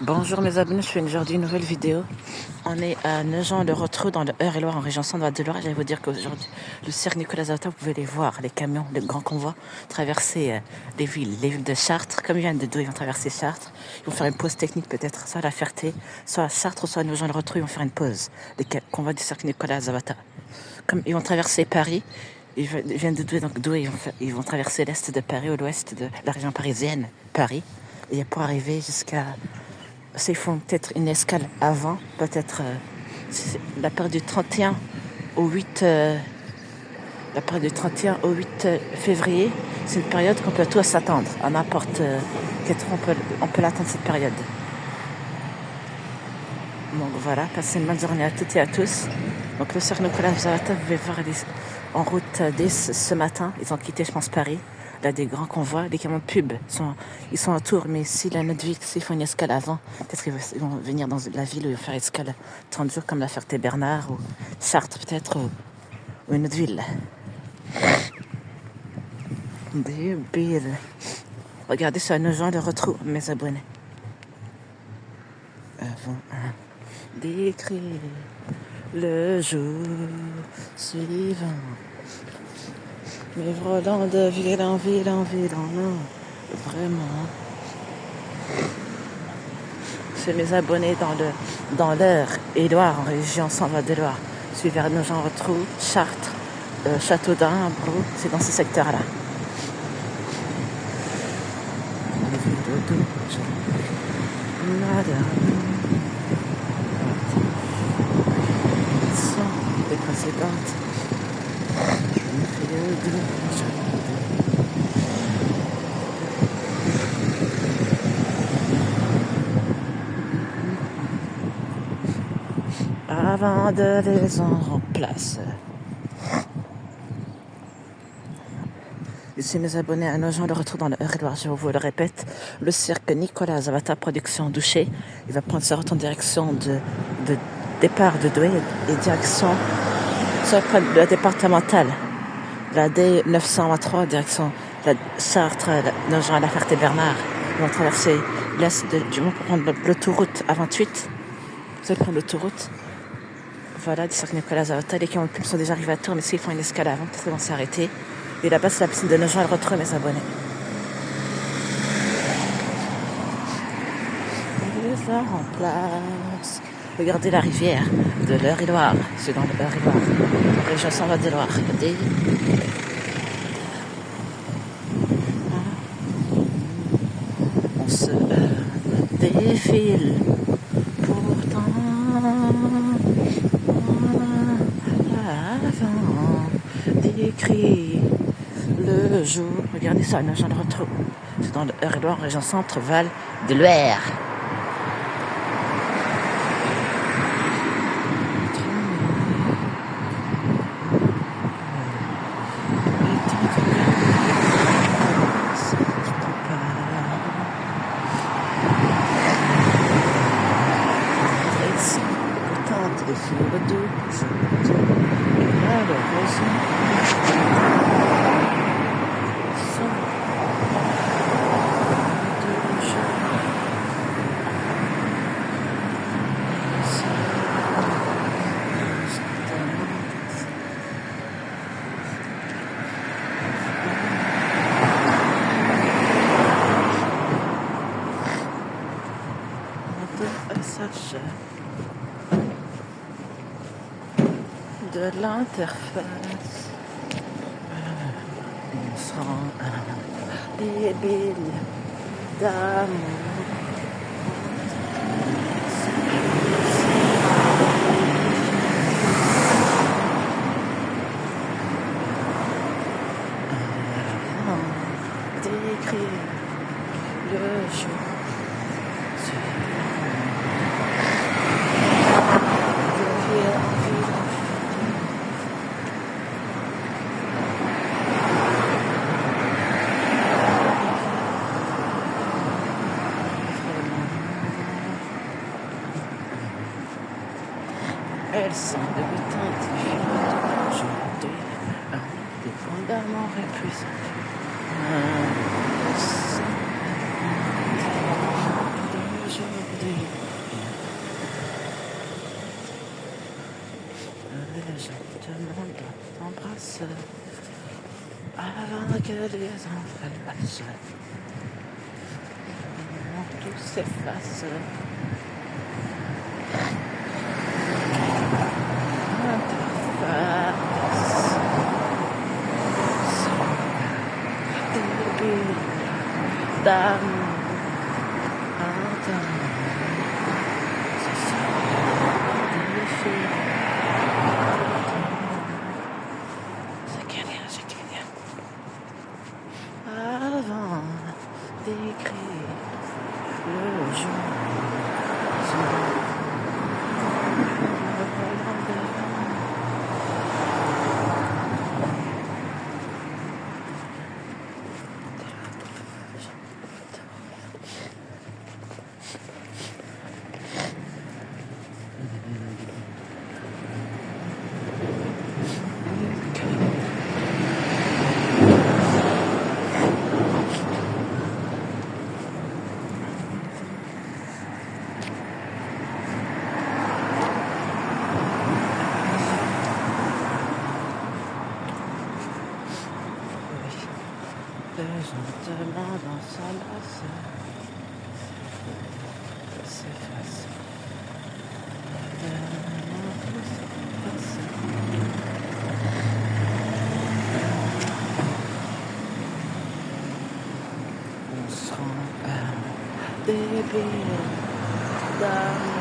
Bonjour mes abonnés, je fais aujourd'hui une nouvelle vidéo. On est à Nogent-le-Rotrou dans le Eure-et-Loir en région Centre-Val-de-Loire. J'allais vous dire qu'aujourd'hui, le cirque Nicolas Zauta, vous pouvez les voir, les camions, les grands convois, traverser les villes de Chartres. Comme ils viennent de Douai, ils vont traverser Chartres. Ils vont faire une pause technique peut-être, soit à La Ferté, soit à Chartres, soit à Nogent-le-Rotrou. Ils vont faire une pause. Les convois du cirque Nicolas Zauta. Comme ils vont traverser Paris, ils viennent de Douai, donc Douai, ils vont traverser l'est de Paris ou l'ouest de la région parisienne, Paris. Et pour arriver jusqu'à... Ils font peut-être une escale avant, peut-être la période du 31 au 8, la période du 31 au 8 février. C'est une période qu'on peut tous s'attendre. À n'importe quel temps, on peut l'attendre cette période. Donc voilà, passez une bonne journée à toutes et à tous. Donc le cirque Nicolas Zauta, vous pouvez voir en route dès ce matin. Ils ont quitté, je pense, Paris. Là, des grands convois, les camions de pub, ils sont autour. Mais si la notre ville, s'ils font une escale avant, peut-être qu'ils vont venir dans la ville où ils vont faire escale 30 jours, comme la Ferté-Bernard ou Chartres, peut-être, ou une autre ville. Débile. Regardez sur Nogent-le-Rotrou, mes abonnés. Avant d'écrire le jour suivant. Mais volant de ville en ville en ville non, vraiment. C'est mes abonnés dans l'Eure-et-Loir, en région Centre-Val-de-Loire. Je suis vers Nogent-le-Rotrou, Chartres, Châteaudun, Brou, c'est dans ce secteur-là. Des précédentes. Avant de les en place. Ici mes abonnés à Nogent-le-Rotrou dans le Eure-et-Loir, je vous le répète, le cirque Nicolas Zauta Production Douché, il va prendre sa route en direction de départ de Douai et direction sur la départementale, la D923, direction la Chartres, Nogent, La Ferté-Bernard. Ils vont traverser l'est du Mont pour prendre l'autoroute A28. Vous allez prendre l'autoroute. Voilà, du cirque Nicolas Zauta. Les camions de pub sont déjà arrivés à Tours, mais s'ils font une escale avant, peut-être qu'ils vont s'arrêter. Et là-bas, c'est la piscine de Nogent-le-Rotrou, mes abonnés. Les heures en place. Regardez la rivière de l'Eure-et-Loir. C'est dans l'Eure-et-Loir. La région Centre-Val-de-Loire. Regardez. On se défile. Pourtant, avant d'écrire le jour. Regardez ça, Nogent-le-Rotrou. C'est dans l'Eure-et-Loir, région Centre-Val-de-Loire. Des fibres douces, et malheureusement, de l'interface, on sent débile d'amour. D'écrire le jour. Elles sont débutantes aujourd'hui, indépendamment épuisées. D'aujourd'hui. monde t'embrasse avant que les enfants passent. Tout s'efface. D'amour, c'est ça, c'est Kenya. Avant d'écrire le jour, lentement dans sa brasse, s'efface. On se rend débile d'amour.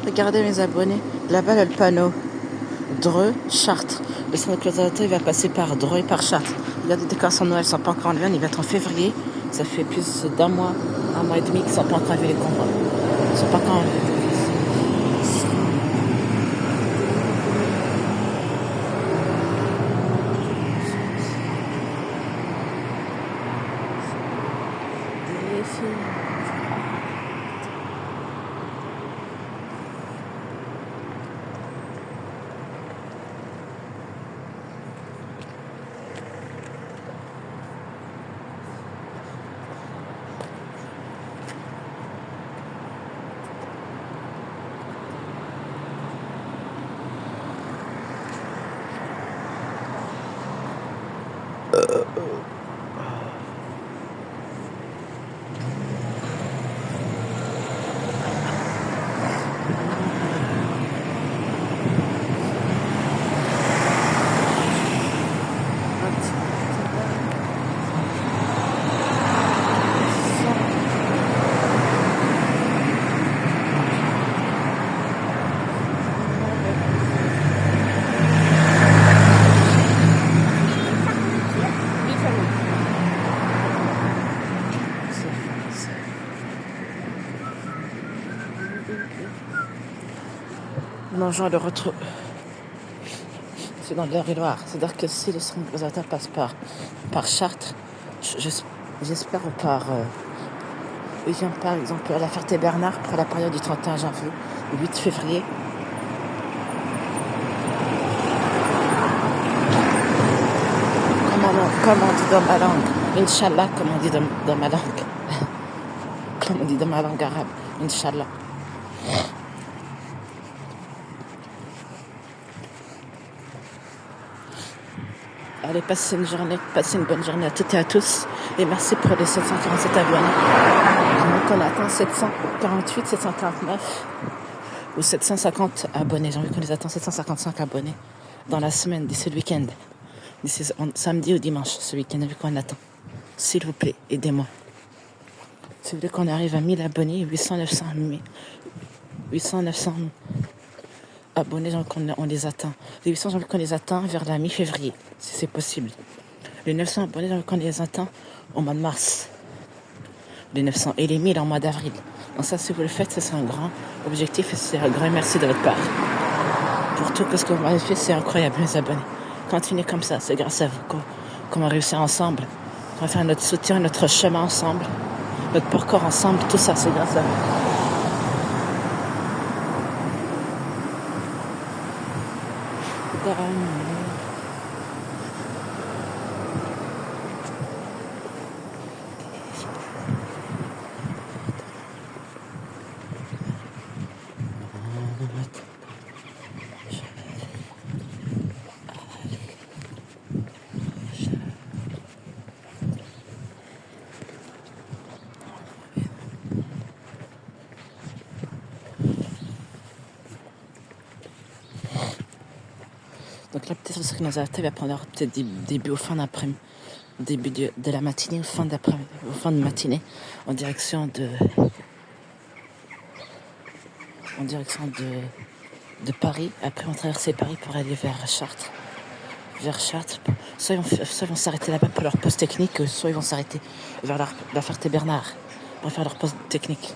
Regardez mes abonnés, là-bas le panneau Dreux, Chartres. Le centre de Closato, il va passer par Dreux et par Chartres. Regardez, les décorations de Noël ne sont pas encore enlevées, il va être en février. Ça fait plus d'un mois et demi qu'ils ne sont pas encore enlevés les convois. Ils ne sont pas encore enlevés. Non, genre de retrouver. C'est dans l'Eure-et-Loire. C'est-à-dire que si le centre de Closato passe par Chartres, j'espère par... il vient par exemple à la Ferté-Bernard pour la période du 31 janvier au 8 février. Comme on dit dans ma langue. Inch'Allah, comme on dit dans ma langue. Comme on dit dans ma langue arabe. Inch'Allah. Allez, passez une bonne journée à toutes et à tous. Et merci pour les 747 abonnés. Donc on attend 748, 749 ou 750 abonnés. J'ai envie qu'on les attend 755 abonnés dans la semaine, d'ici le week-end. D'ici samedi ou dimanche, ce week-end, vu qu'on attend. S'il vous plaît, aidez-moi. Si vous voulez qu'on arrive à 1000 abonnés, 800-900 abonnés, on les atteint. Les 800, j'ai envie qu'on les atteint vers la mi-février, si c'est possible. Les 900 abonnés, j'ai envie qu'on les atteint au mois de mars. Les 900 et les 1000 en mois d'avril. Donc ça, si vous le faites, ça c'est un grand objectif et c'est un grand merci de votre part. Pour tout ce que vous m'avez fait, c'est incroyable, mes abonnés. Continuez comme ça, c'est grâce à vous qu'on va réussir ensemble On va faire notre soutien, notre chemin ensemble, notre parcours ensemble. Tout ça, c'est grâce à vous. Donc là, peut-être ce que nous avons va prendre peut-être début au fin d'après-midi, début de la matinée, au fin de matinée, en direction de Paris. Après, on traverser Paris pour aller vers Chartres. Soit ils vont s'arrêter là-bas pour leur poste technique, soit ils vont s'arrêter vers la Ferté-Bernard pour faire leur poste technique.